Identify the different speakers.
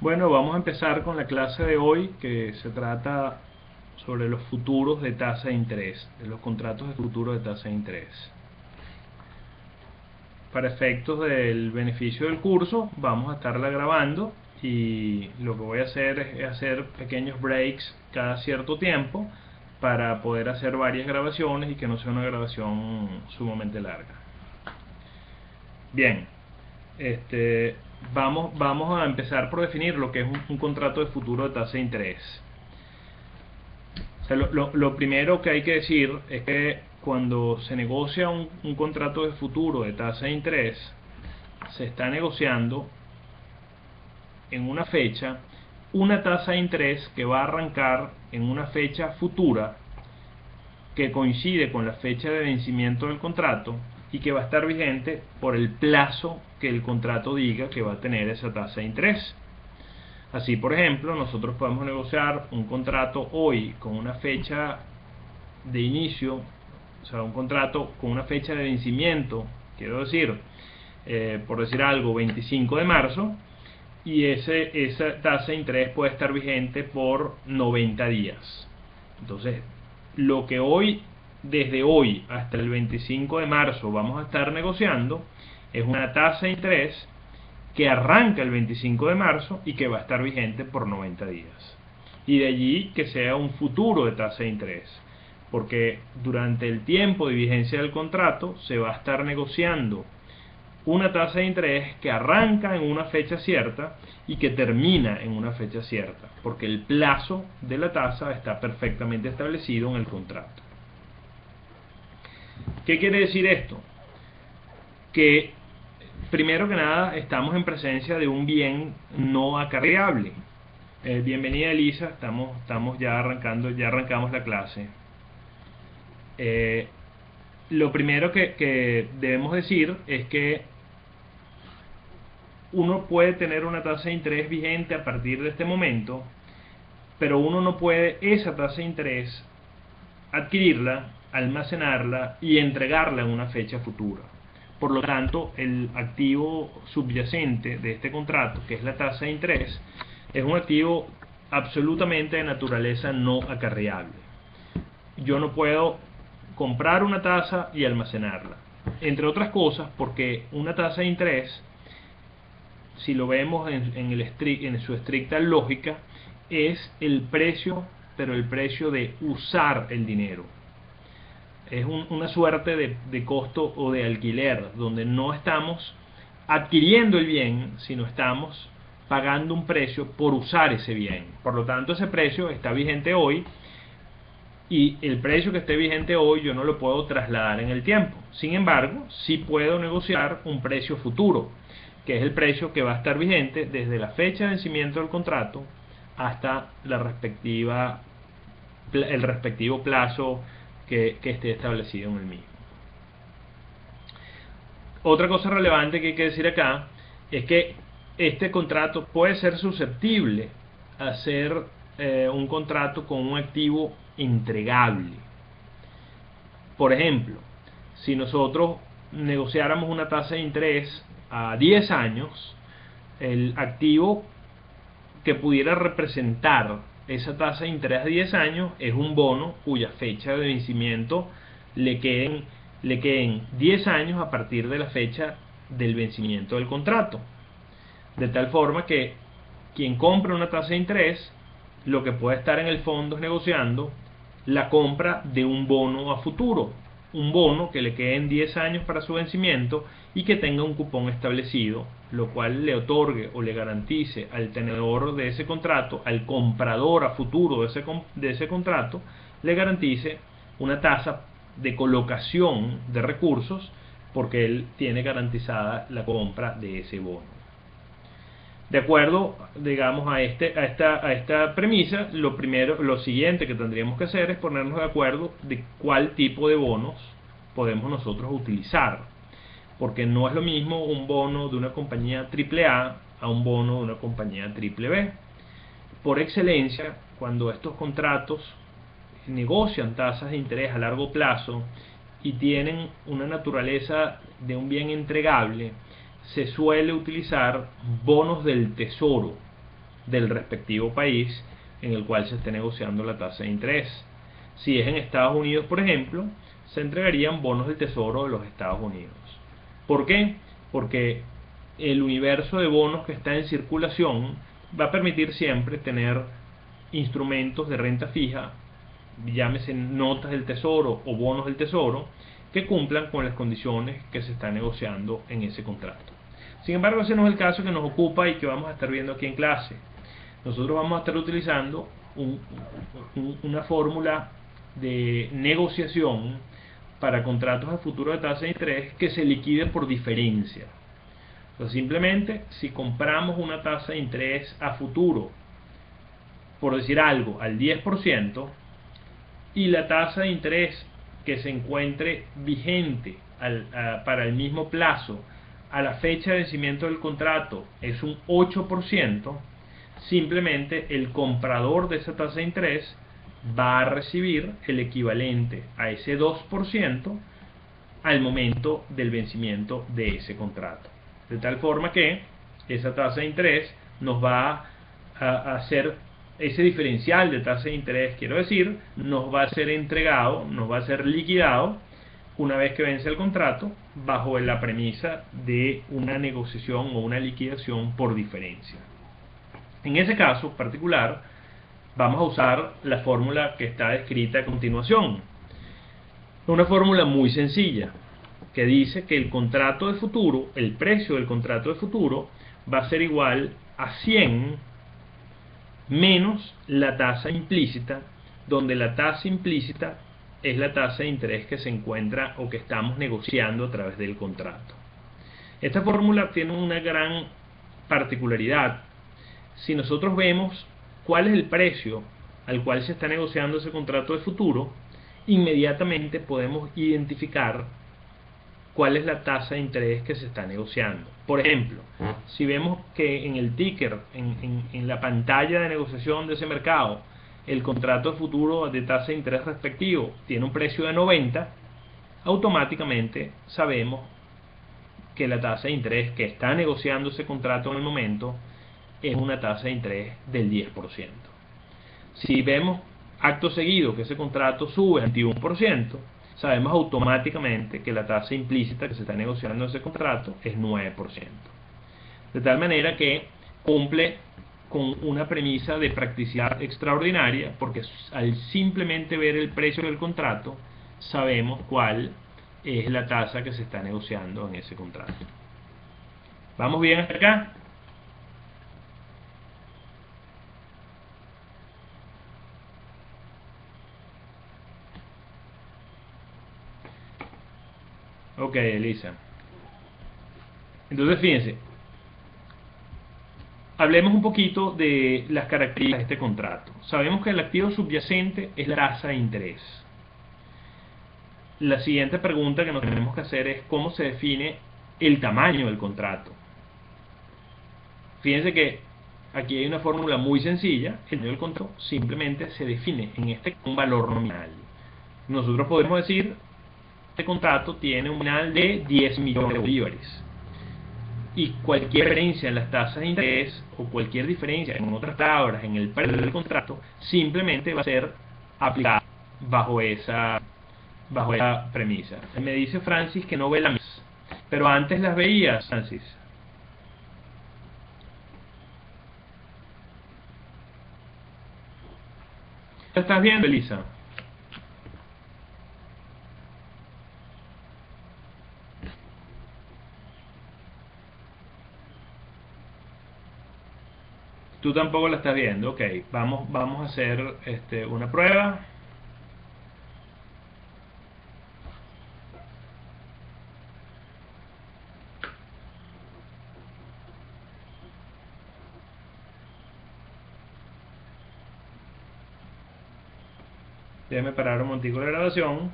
Speaker 1: Bueno, vamos a empezar con la clase de hoy, que se trata sobre los futuros de tasa de interés, de los contratos de futuro de tasa de interés. Para efectos del beneficio del curso, vamos a estarla grabando y lo que voy a hacer es hacer pequeños breaks cada cierto tiempo para poder hacer varias grabaciones y que no sea una grabación sumamente larga. Bien, vamos a empezar por definir lo que es un contrato de futuro de tasa de interés. O sea, lo primero que hay que decir es que cuando se negocia un contrato de futuro de tasa de interés, se está negociando en una fecha una tasa de interés que va a arrancar en una fecha futura que coincide con la fecha de vencimiento del contrato y que va a estar vigente por el plazo que el contrato diga que va a tener esa tasa de interés. Así, por ejemplo, nosotros podemos negociar un contrato hoy con una fecha de inicio, o sea, un contrato con una fecha de vencimiento, quiero decir, por decir algo, 25 de marzo, y esa tasa de interés puede estar vigente por 90 días. Entonces, lo que desde hoy hasta el 25 de marzo vamos a estar negociando es una tasa de interés que arranca el 25 de marzo y que va a estar vigente por 90 días. Y de allí que sea un futuro de tasa de interés, porque durante el tiempo de vigencia del contrato se va a estar negociando una tasa de interés que arranca en una fecha cierta y que termina en una fecha cierta, porque el plazo de la tasa está perfectamente establecido en el contrato. ¿Qué quiere decir esto? Que primero que nada estamos en presencia de un bien no acarreable. Bienvenida Elisa, estamos ya arrancamos la clase. Lo primero que debemos decir es que uno puede tener una tasa de interés vigente a partir de este momento, pero uno no puede esa tasa de interés adquirirla, almacenarla y entregarla en una fecha futura. Por lo tanto, el activo subyacente de este contrato, que es la tasa de interés, es un activo absolutamente de naturaleza no acarreable. Yo no puedo comprar una tasa y almacenarla, entre otras cosas porque una tasa de interés, si lo vemos en su estricta lógica, es el precio, pero el precio de usar el dinero. Es una suerte de costo o de alquiler, donde no estamos adquiriendo el bien, sino estamos pagando un precio por usar ese bien. Por lo tanto, ese precio está vigente hoy, y el precio que esté vigente hoy yo no lo puedo trasladar en el tiempo. Sin embargo, sí puedo negociar un precio futuro, que es el precio que va a estar vigente desde la fecha de vencimiento del contrato hasta el respectivo plazo que esté establecido en el mismo. Otra cosa relevante que hay que decir acá es que este contrato puede ser susceptible a ser un contrato con un activo entregable. Por ejemplo, si nosotros negociáramos una tasa de interés a 10 años, el activo que pudiera representar esa tasa de interés a 10 años es un bono cuya fecha de vencimiento le queden 10 años a partir de la fecha del vencimiento del contrato, de tal forma que quien compra una tasa de interés lo que puede estar en el fondo es negociando la compra de un bono a futuro, un bono que le queden 10 años para su vencimiento y que tenga un cupón establecido, lo cual le otorgue o le garantice al tenedor de ese contrato, al comprador a futuro de ese contrato, le garantice una tasa de colocación de recursos, porque él tiene garantizada la compra de ese bono. De acuerdo, digamos, a esta premisa, lo siguiente que tendríamos que hacer es ponernos de acuerdo de cuál tipo de bonos podemos nosotros utilizar, porque no es lo mismo un bono de una compañía AAA a un bono de una compañía BBB. Por excelencia, cuando estos contratos negocian tasas de interés a largo plazo y tienen una naturaleza de un bien entregable, se suele utilizar bonos del tesoro. del respectivo país en el cual se esté negociando la tasa de interés. Si es en Estados Unidos, por ejemplo, se entregarían bonos del Tesoro de los Estados Unidos. ¿Por qué? Porque el universo de bonos que está en circulación va a permitir siempre tener instrumentos de renta fija, llámese notas del Tesoro o bonos del Tesoro, que cumplan con las condiciones que se están negociando en ese contrato. Sin embargo, ese no es el caso que nos ocupa y que vamos a estar viendo aquí en clase. Nosotros vamos a estar utilizando una fórmula de negociación para contratos a futuro de tasa de interés que se liquide por diferencia. O sea, simplemente, si compramos una tasa de interés a futuro, por decir algo, al 10%, y la tasa de interés que se encuentre vigente para el mismo plazo a la fecha de vencimiento del contrato es un 8%, simplemente el comprador de esa tasa de interés va a recibir el equivalente a ese 2% al momento del vencimiento de ese contrato. De tal forma que esa tasa de interés nos va a hacer ese diferencial de tasa de interés, quiero decir, nos va a ser entregado, nos va a ser liquidado una vez que vence el contrato, bajo la premisa de una negociación o una liquidación por diferencia. En ese caso particular, vamos a usar la fórmula que está descrita a continuación. Una fórmula muy sencilla, que dice que el contrato de futuro, el precio del contrato de futuro, va a ser igual a 100 menos la tasa implícita, donde la tasa implícita es la tasa de interés que se encuentra o que estamos negociando a través del contrato. Esta fórmula tiene una gran particularidad. Si nosotros vemos cuál es el precio al cual se está negociando ese contrato de futuro, inmediatamente podemos identificar cuál es la tasa de interés que se está negociando. Por ejemplo, si vemos que en el ticker, en la pantalla de negociación de ese mercado, el contrato de futuro de tasa de interés respectivo tiene un precio de 90, automáticamente sabemos que la tasa de interés que está negociando ese contrato en el momento es una tasa de interés del 10%. Si vemos acto seguido que ese contrato sube al 21%, sabemos automáticamente que la tasa implícita que se está negociando en ese contrato es 9%. De tal manera que cumple con una premisa de practicidad extraordinaria, porque al simplemente ver el precio del contrato, sabemos cuál es la tasa que se está negociando en ese contrato. ¿Vamos bien hasta acá? Ok, Elisa. Entonces, fíjense, hablemos un poquito de las características de este contrato. Sabemos que el activo subyacente es la tasa de interés. La siguiente pregunta que nos tenemos que hacer es cómo se define el tamaño del contrato. Fíjense que aquí hay una fórmula muy sencilla. El tamaño del contrato simplemente se define en un valor nominal. Nosotros podemos decir este contrato tiene un nominal de 10 millones de bolívares. Y cualquier diferencia en las tasas de interés o cualquier diferencia, en otras palabras, en el precio del contrato, simplemente va a ser aplicada bajo esa premisa. Me dice Francis que no ve las mismas, pero antes las veías, Francis. ¿Lo estás viendo, Elisa? Tú tampoco la estás viendo. Ok, vamos a hacer una prueba. Déjame parar un momentico la grabación.